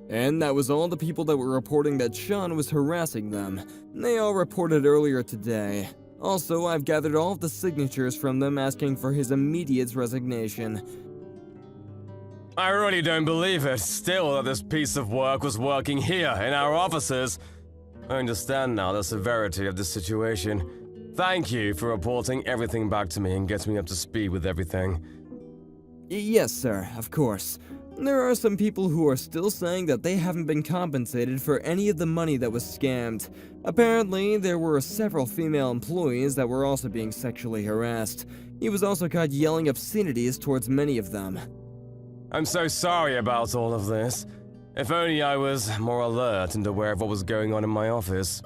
And that was all the people that were reporting that Sean was harassing them. They all reported earlier today. Also, I've gathered all of the signatures from them asking for his immediate resignation. I really don't believe it, still, that this piece of work was working here, in our offices. I understand now the severity of the situation. Thank you for reporting everything back to me and getting me up to speed with everything. Yes, sir, of course. There are some people who are still saying that they haven't been compensated for any of the money that was scammed. Apparently, there were several female employees that were also being sexually harassed. He was also caught yelling obscenities towards many of them. I'm so sorry about all of this. If only I was more alert and aware of what was going on in my office.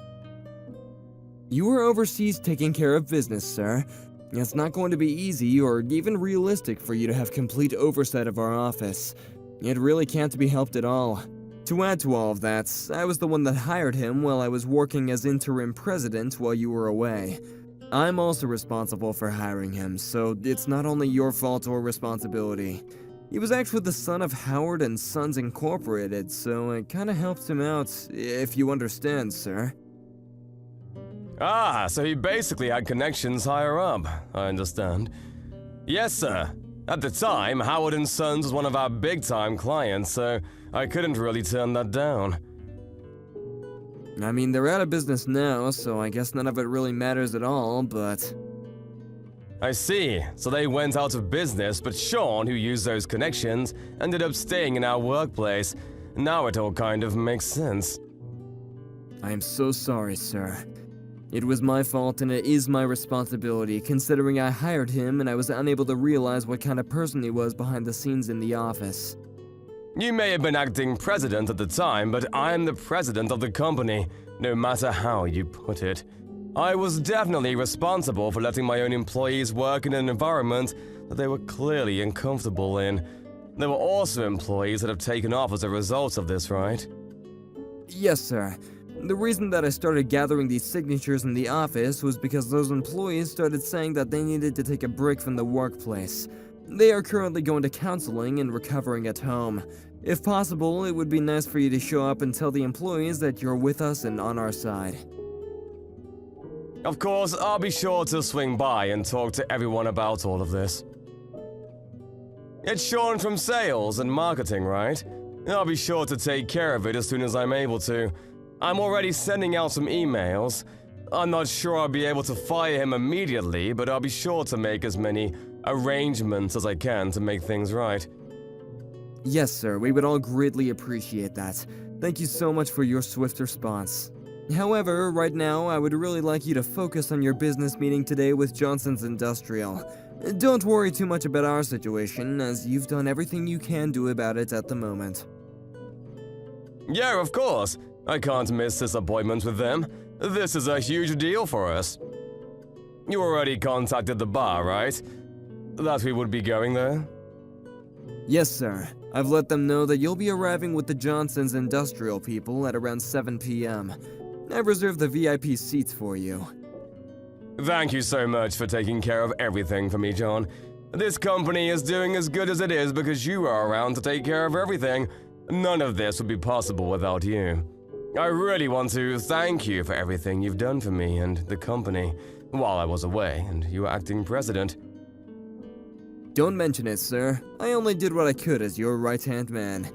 You were overseas taking care of business, sir. It's not going to be easy or even realistic for you to have complete oversight of our office. It really can't be helped at all. To add to all of that, I was the one that hired him while I was working as interim president while you were away. I'm also responsible for hiring him, so it's not only your fault or responsibility. He was actually the son of Howard and Sons Incorporated, so it kinda helps him out, if you understand, sir. Ah, so he basically had connections higher up, I understand. Yes, sir. At the time, Howard and Sons was one of our big-time clients, so I couldn't really turn that down. I mean, they're out of business now, so I guess none of it really matters at all, but... I see. So they went out of business, but Sean, who used those connections, ended up staying in our workplace. Now it all kind of makes sense. I am so sorry, sir. It was my fault and it is my responsibility, considering I hired him and I was unable to realize what kind of person he was behind the scenes in the office. You may have been acting president at the time, but I'm the president of the company, no matter how you put it. I was definitely responsible for letting my own employees work in an environment that they were clearly uncomfortable in. There were also employees that have taken off as a result of this, right? Yes, sir. The reason that I started gathering these signatures in the office was because those employees started saying that they needed to take a break from the workplace. They are currently going to counseling and recovering at home. If possible, it would be nice for you to show up and tell the employees that you're with us and on our side. Of course, I'll be sure to swing by and talk to everyone about all of this. It's Sean from sales and marketing, right? I'll be sure to take care of it as soon as I'm able to. I'm already sending out some emails. I'm not sure I'll be able to fire him immediately, but I'll be sure to make as many arrangements as I can to make things right. Yes, sir, we would all greatly appreciate that. Thank you so much for your swift response. However, right now, I would really like you to focus on your business meeting today with Johnson's Industrial. Don't worry too much about our situation, as you've done everything you can do about it at the moment. Yeah, of course. I can't miss this appointment with them. This is a huge deal for us. You already contacted the bar, right? That we would be going there? Yes, sir. I've let them know that you'll be arriving with the Johnson's Industrial people at around 7 p.m. I've reserved the VIP seats for you. Thank you so much for taking care of everything for me, John. This company is doing as good as it is because you are around to take care of everything. None of this would be possible without you. I really want to thank you for everything you've done for me and the company while I was away and you were acting president. Don't mention it, sir. I only did what I could as your right-hand man.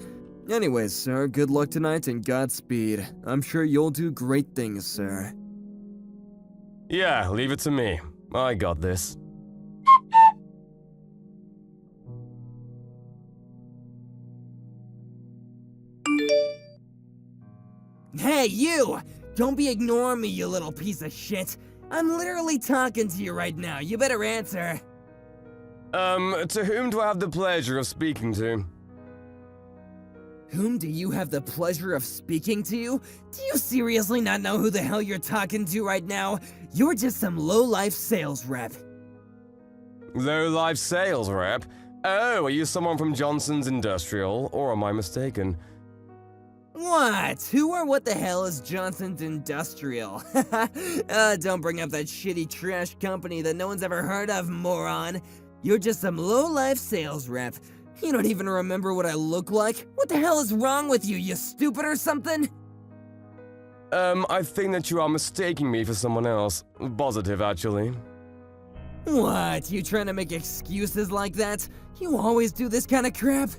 Anyways, sir, good luck tonight and Godspeed. I'm sure you'll do great things, sir. Yeah, leave it to me. I got this. Hey, you! Don't be ignoring me, you little piece of shit. I'm literally talking to you right now. You better answer. To whom do I have the pleasure of speaking to? Whom do you have the pleasure of speaking to? Do you seriously not know who the hell you're talking to right now? You're just some low-life sales rep. Low-life sales rep? Oh, are you someone from Johnson's Industrial, or am I mistaken? What? Who or what the hell is Johnson's Industrial? Don't bring up that shitty trash company that no one's ever heard of, moron. You're just some low-life sales rep. You don't even remember what I look like? What the hell is wrong with you, you stupid or something? I think that you are mistaking me for someone else. Positive, actually. What, you trying to make excuses like that? You always do this kind of crap?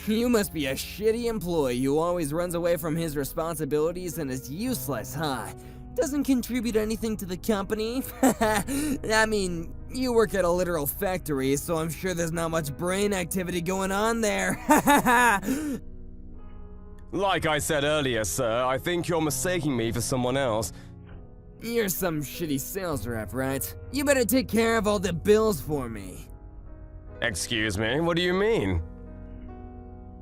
You must be a shitty employee who always runs away from his responsibilities and is useless, huh? Doesn't contribute anything to the company? I mean, you work at a literal factory, so I'm sure there's not much brain activity going on there. Like I said earlier, sir, I think you're mistaking me for someone else. You're some shitty sales rep, right? You better take care of all the bills for me. Excuse me, what do you mean?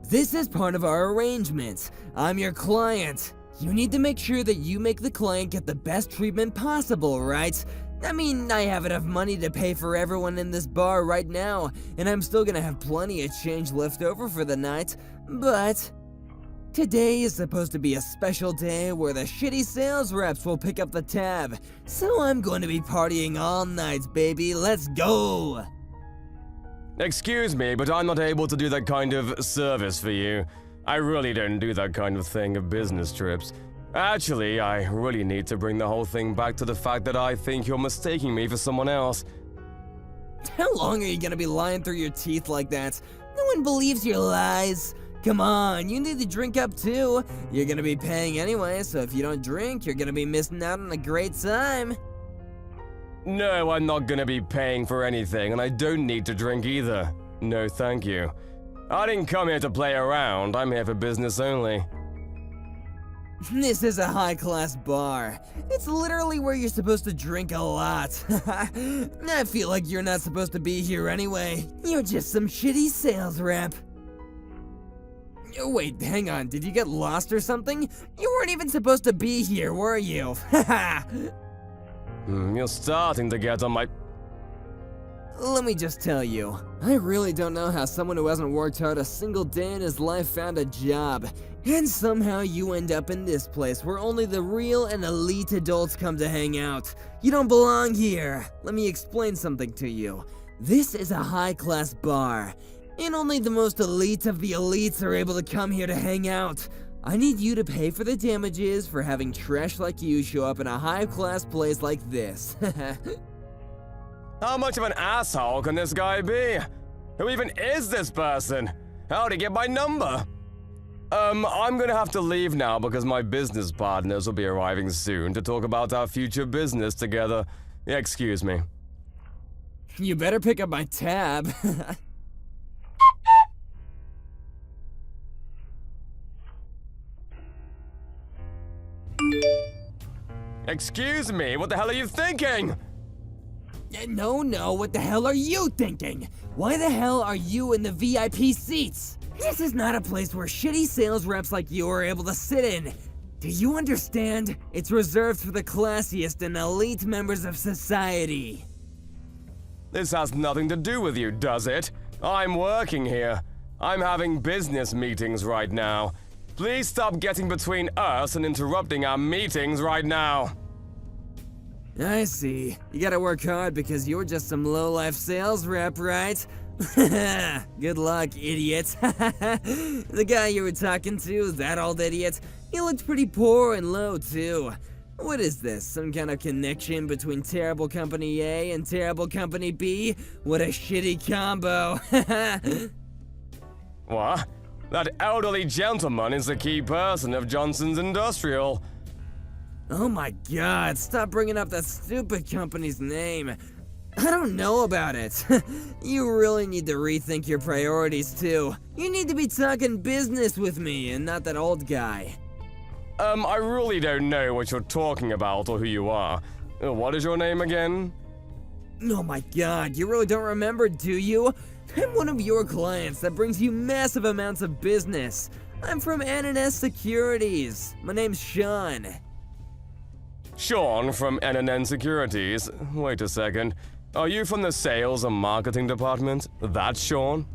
This is part of our arrangement. I'm your client. You need to make sure that you make the client get the best treatment possible, right? I mean, I have enough money to pay for everyone in this bar right now, and I'm still gonna have plenty of change left over for the night, but today is supposed to be a special day where the shitty sales reps will pick up the tab, so I'm going to be partying all night, baby. Let's go! Excuse me, but I'm not able to do that kind of service for you. I really don't do that kind of thing of business trips. Actually, I really need to bring the whole thing back to the fact that I think you're mistaking me for someone else. How long are you gonna be lying through your teeth like that? No one believes your lies. Come on, you need to drink up too. You're gonna be paying anyway, so if you don't drink, you're gonna be missing out on a great time. No, I'm not gonna be paying for anything, and I don't need to drink either. No, thank you. I didn't come here to play around, I'm here for business only. This is a high-class bar. It's literally where you're supposed to drink a lot. I feel like you're not supposed to be here anyway. You're just some shitty sales rep. Wait, hang on, did you get lost or something? You weren't even supposed to be here, were you? You're starting to get on my... Let me just tell you, I really don't know how someone who hasn't worked hard a single day in his life found a job. And somehow you end up in this place where only the real and elite adults come to hang out. You don't belong here. Let me explain something to you. This is a high-class bar, and only the most elite of the elites are able to come here to hang out. I need you to pay for the damages for having trash like you show up in a high-class place like this. How much of an asshole can this guy be? Who even is this person? How'd he get my number? I'm gonna have to leave now because my business partners will be arriving soon to talk about our future business together. Excuse me. You better pick up my tab. Excuse me, what the hell are you thinking? No, what the hell are you thinking? Why the hell are you in the VIP seats? This is not a place where shitty sales reps like you are able to sit in. Do you understand? It's reserved for the classiest and elite members of society. This has nothing to do with you, does it? I'm working here. I'm having business meetings right now. Please stop getting between us and interrupting our meetings right now. I see. You gotta work hard because you're just some low-life sales rep, right? Good luck, idiot. The guy you were talking to, that old idiot, he looked pretty poor and low, too. What is this, some kind of connection between terrible company A and terrible company B? What a shitty combo. What? That elderly gentleman is the key person of Johnson's Industrial. Oh my god, stop bringing up that stupid company's name. I don't know about it. You really need to rethink your priorities too. You need to be talking business with me and not that old guy. I really don't know what you're talking about or who you are. What is your name again? Oh my god, you really don't remember, do you? I'm one of your clients that brings you massive amounts of business. I'm from N&S Securities. My name's Sean. Sean from N&N Securities. Wait a second. Are you from the sales and marketing department? That's Sean?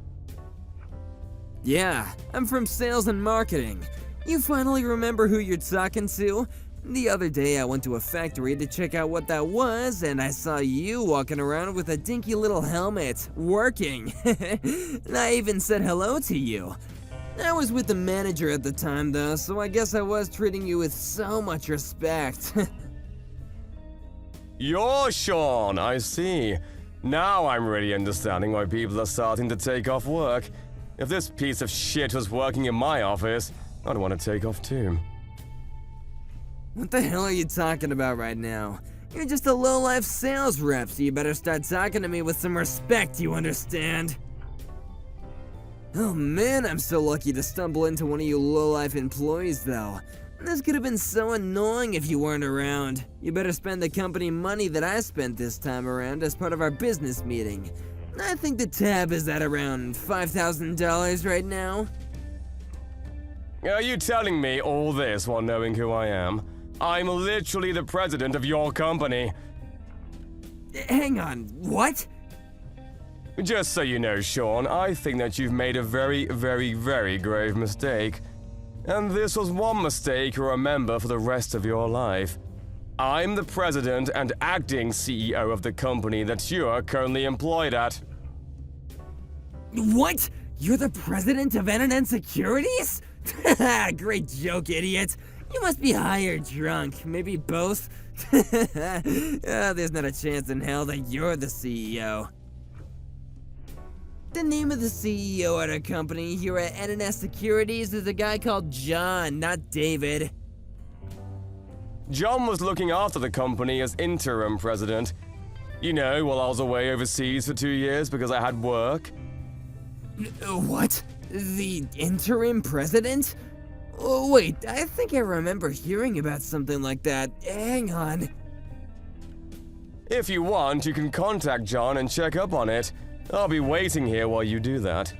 Yeah, I'm from sales and marketing. You finally remember who you're talking to? The other day I went to a factory to check out what that was, and I saw you walking around with a dinky little helmet, working. And I even said hello to you. I was with the manager at the time though, so I guess I was treating you with so much respect. You're Sean, I see. Now I'm really understanding why people are starting to take off work. If this piece of shit was working in my office, I'd want to take off too. What the hell are you talking about right now? You're just a low-life sales rep, so you better start talking to me with some respect, you understand? Oh man, I'm so lucky to stumble into one of you low-life employees though. This could have been so annoying if you weren't around. You better spend the company money that I spent this time around as part of our business meeting. I think the tab is at around $5,000 right now. Are you telling me all this while knowing who I am? I'm literally the president of your company. Hang on, what? Just so you know, Sean, I think that you've made a very, very, very grave mistake. And this was one mistake you'll remember for the rest of your life. I'm the president and acting CEO of the company that you're currently employed at. What? You're the president of N&N Securities? Great joke, idiot. You must be high or drunk, maybe both. There's not a chance in hell that you're the CEO. The name of the CEO at our company here at N&S Securities is a guy called John, not David. John was looking after the company as interim president. You know, while I was away overseas for 2 years because I had work. What? The interim president? Oh, wait, I think I remember hearing about something like that. Hang on. If you want, you can contact John and check up on it. I'll be waiting here while you do that.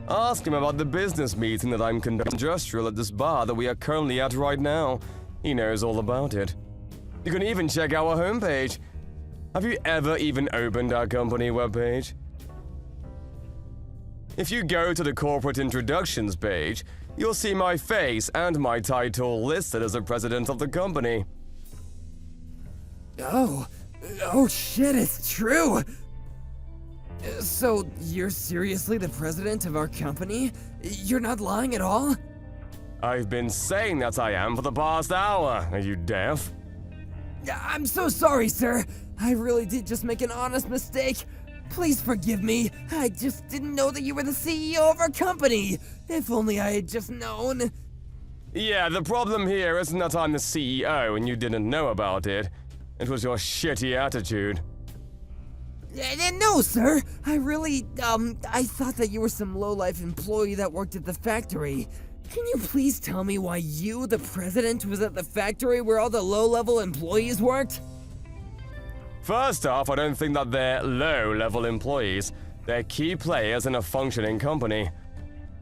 Ask him about the business meeting that I'm conducting industrial at this bar that we are currently at right now. He knows all about it. You can even check our homepage. Have you ever even opened our company webpage? If you go to the corporate introductions page, you'll see my face and my title listed as the president of the company. Oh shit, it's true! So, you're seriously the president of our company? You're not lying at all? I've been saying that I am for the past hour. Are you deaf? I'm so sorry, sir. I really did just make an honest mistake. Please forgive me. I just didn't know that you were the CEO of our company. If only I had just known. Yeah, the problem here isn't that I'm the CEO and you didn't know about it. It was your shitty attitude. No, sir. I really, I thought that you were some low-life employee that worked at the factory. Can you please tell me why you, the president, was at the factory where all the low-level employees worked? First off, I don't think that they're low-level employees. They're key players in a functioning company.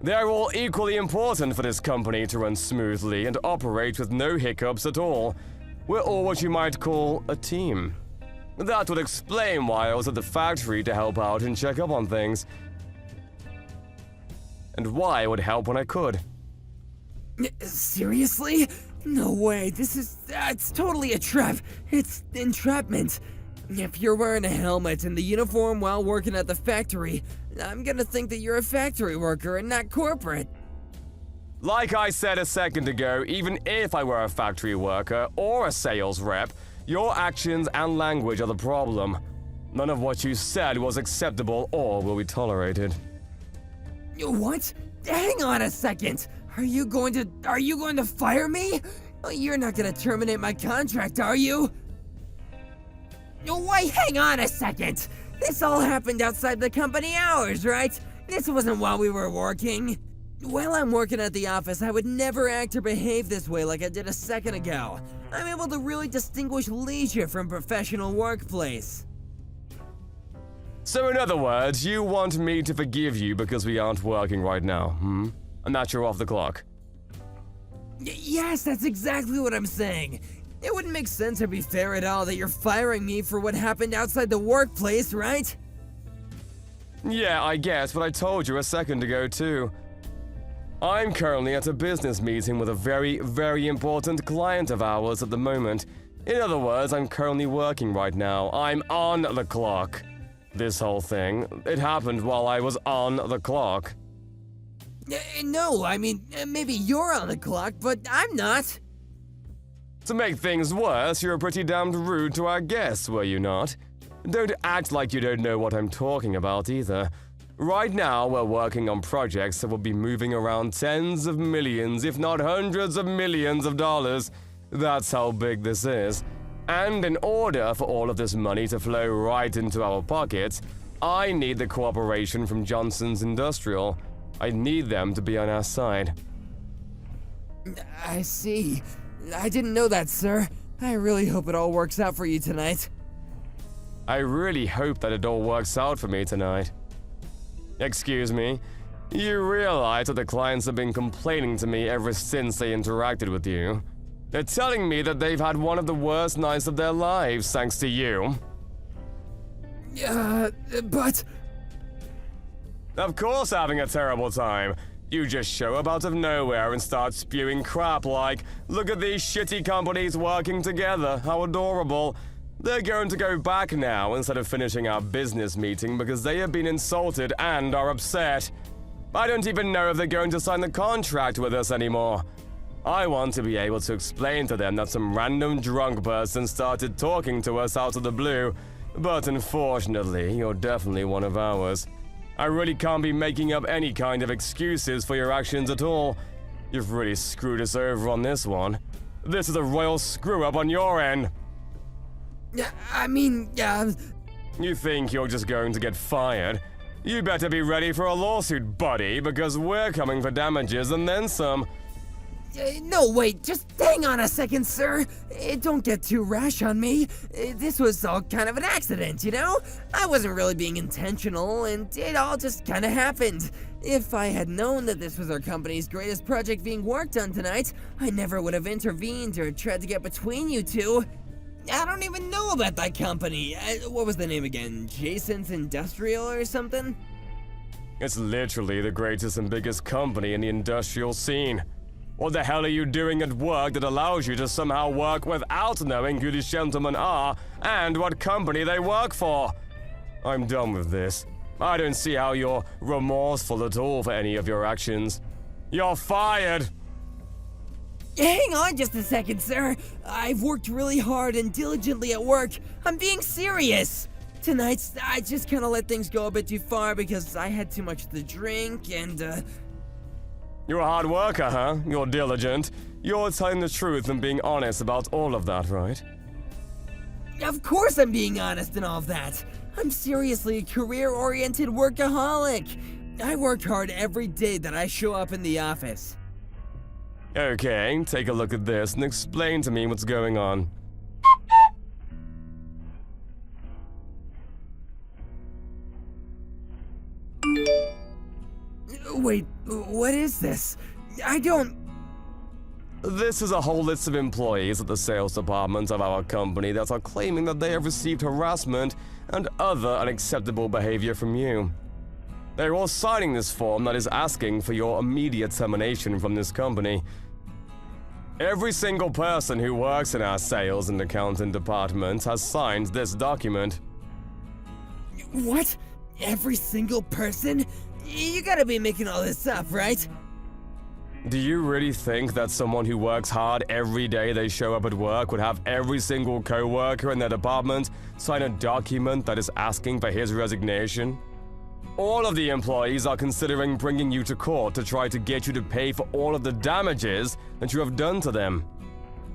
They're all equally important for this company to run smoothly and operate with no hiccups at all. We're all what you might call a team. That would explain why I was at the factory to help out and check up on things. And why I would help when I could. Seriously? No way, it's totally a trap. It's entrapment. If you're wearing a helmet and the uniform while working at the factory, I'm gonna think that you're a factory worker and not corporate. Like I said a second ago, even if I were a factory worker or a sales rep, your actions and language are the problem. None of what you said was acceptable or will be tolerated. What? Hang on a second. Are you going to fire me? You're not gonna terminate my contract, are you? Wait, hang on a second. This all happened outside the company hours, right? This wasn't while we were working. While I'm working at the office, I would never act or behave this way like I did a second ago. I'm able to really distinguish leisure from professional workplace. So in other words, you want me to forgive you because we aren't working right now, And that you're off the clock. Yes, that's exactly what I'm saying. It wouldn't make sense or be fair at all that you're firing me for what happened outside the workplace, right? Yeah, I guess, but I told you a second ago too. I'm currently at a business meeting with a very, very important client of ours at the moment. In other words, I'm currently working right now. I'm on the clock. This whole thing, it happened while I was on the clock. No, I mean, maybe you're on the clock, but I'm not. To make things worse, you were pretty damned rude to our guests, were you not? Don't act like you don't know what I'm talking about either. Right now, we're working on projects that will be moving around tens of millions, if not hundreds of millions of dollars. That's how big this is. And in order for all of this money to flow right into our pockets, I need the cooperation from Johnson's Industrial. I need them to be on our side. I see. I didn't know that, sir. I really hope it all works out for you tonight. I really hope that it all works out for me tonight. Excuse me, you realize that the clients have been complaining to me ever since they interacted with you. They're telling me that they've had one of the worst nights of their lives thanks to you. But... Of course having a terrible time. You just show up out of nowhere and start spewing crap like, look at these shitty companies working together, how adorable. They're going to go back now instead of finishing our business meeting because they have been insulted and are upset. I don't even know if they're going to sign the contract with us anymore. I want to be able to explain to them that some random drunk person started talking to us out of the blue, but unfortunately, you're definitely one of ours. I really can't be making up any kind of excuses for your actions at all. You've really screwed us over on this one. This is a royal screw-up on your end. You think you're just going to get fired? You better be ready for a lawsuit, buddy, because we're coming for damages and then some. No, wait, just hang on a second, sir. Don't get too rash on me. This was all kind of an accident, you know? I wasn't really being intentional, and it all just kind of happened. If I had known that this was our company's greatest project being worked on tonight, I never would have intervened or tried to get between you two. I don't even know about that company. What was the name again? Jason's Industrial or something? It's literally the greatest and biggest company in the industrial scene. What the hell are you doing at work that allows you to somehow work without knowing who these gentlemen are and what company they work for? I'm done with this. I don't see how you're remorseful at all for any of your actions. You're fired! Hang on just a second, sir. I've worked really hard and diligently at work. I'm being serious. Tonight, I just kind of let things go a bit too far because I had too much to drink and, You're a hard worker, huh? You're diligent. You're telling the truth and being honest about all of that, right? Of course I'm being honest and all of that. I'm seriously a career-oriented workaholic. I work hard every day that I show up in the office. Okay, take a look at this and explain to me what's going on. Wait, what is this? I don't... This is a whole list of employees at the sales department of our company that are claiming that they have received harassment and other unacceptable behavior from you. They're all signing this form that is asking for your immediate termination from this company. Every single person who works in our sales and accounting department has signed this document. What? Every single person? You gotta be making all this up, right? Do you really think that someone who works hard every day they show up at work would have every single co-worker in their department sign a document that is asking for his resignation? All of the employees are considering bringing you to court to try to get you to pay for all of the damages that you have done to them.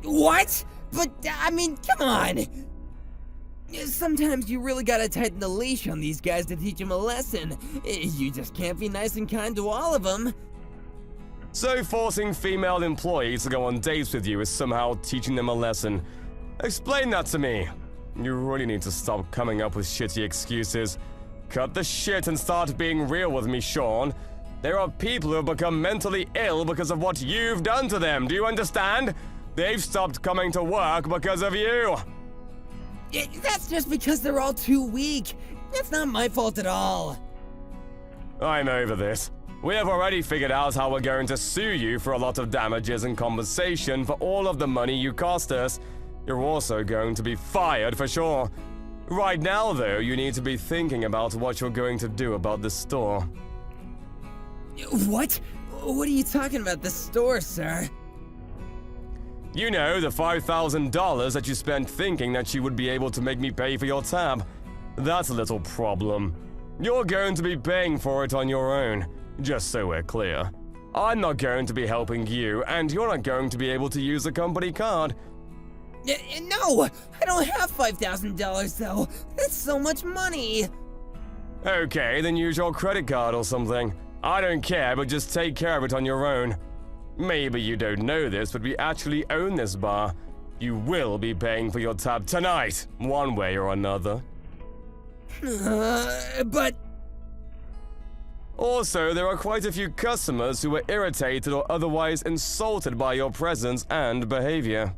What? But, I mean, come on! Sometimes you really gotta tighten the leash on these guys to teach them a lesson. You just can't be nice and kind to all of them. So forcing female employees to go on dates with you is somehow teaching them a lesson. Explain that to me. You really need to stop coming up with shitty excuses. Cut the shit and start being real with me, Sean. There are people who have become mentally ill because of what you've done to them, do you understand? They've stopped coming to work because of you. That's just because they're all too weak. That's not my fault at all. I'm over this. We have already figured out how we're going to sue you for a lot of damages and compensation for all of the money you cost us. You're also going to be fired for sure. Right now, though, you need to be thinking about what you're going to do about this store. What? What are you talking about, the store, sir? You know, the $5,000 that you spent thinking that you would be able to make me pay for your tab. That's a little problem. You're going to be paying for it on your own, just so we're clear. I'm not going to be helping you, and you're not going to be able to use the company card. No! I don't have $5,000, though. That's so much money! Okay, then use your credit card or something. I don't care, but just take care of it on your own. Maybe you don't know this, but we actually own this bar. You will be paying for your tab tonight, one way or another. But... Also, there are quite a few customers who were irritated or otherwise insulted by your presence and behavior.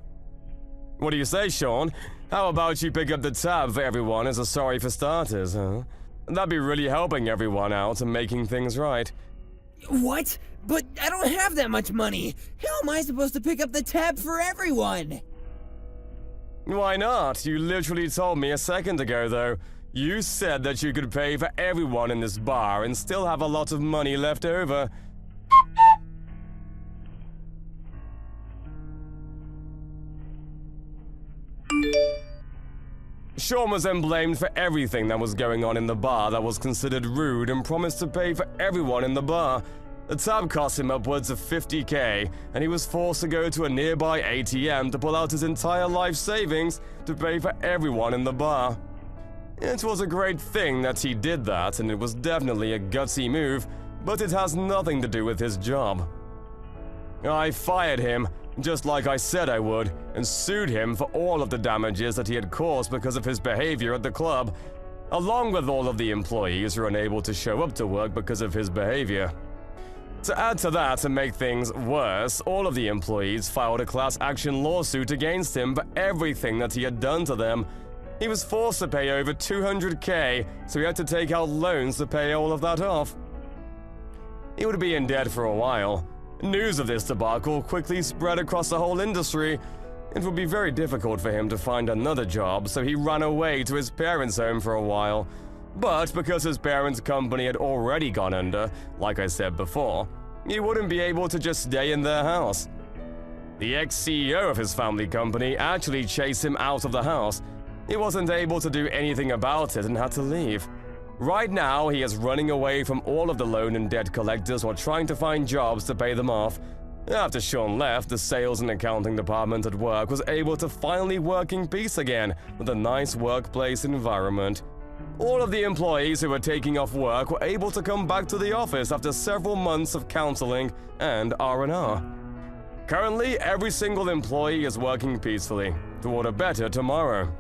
What do you say, Sean? How about you pick up the tab for everyone as a sorry for starters, huh? That'd be really helping everyone out and making things right. What? But I don't have that much money! How am I supposed to pick up the tab for everyone? Why not? You literally told me a second ago, though. You said that you could pay for everyone in this bar and still have a lot of money left over. Sean was then blamed for everything that was going on in the bar that was considered rude and promised to pay for everyone in the bar. The tab cost him upwards of $50K, and he was forced to go to a nearby ATM to pull out his entire life savings to pay for everyone in the bar. It was a great thing that he did that, and it was definitely a gutsy move, but it has nothing to do with his job. I fired him, just like I said I would, and sued him for all of the damages that he had caused because of his behavior at the club, along with all of the employees who were unable to show up to work because of his behavior. To add to that and make things worse, all of the employees filed a class action lawsuit against him for everything that he had done to them. He was forced to pay over $200K, so he had to take out loans to pay all of that off. He would be in debt for a while. News of this debacle quickly spread across the whole industry. It would be very difficult for him to find another job, so he ran away to his parents' home for a while. But because his parents' company had already gone under, like I said before, he wouldn't be able to just stay in their house. The ex-CEO of his family company actually chased him out of the house. He wasn't able to do anything about it and had to leave. Right now, he is running away from all of the loan and debt collectors while trying to find jobs to pay them off. After Sean left, the sales and accounting department at work was able to finally work in peace again with a nice workplace environment. All of the employees who were taking off work were able to come back to the office after several months of counseling and R&R. Currently, every single employee is working peacefully toward a better tomorrow.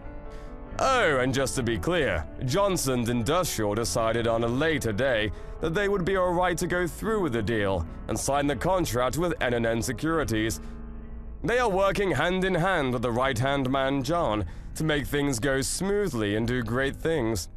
Oh, and just to be clear, Johnson's Industrial decided on a later day that they would be alright to go through with the deal and sign the contract with N&N Securities. They are working hand in hand with the right-hand man John to make things go smoothly and do great things.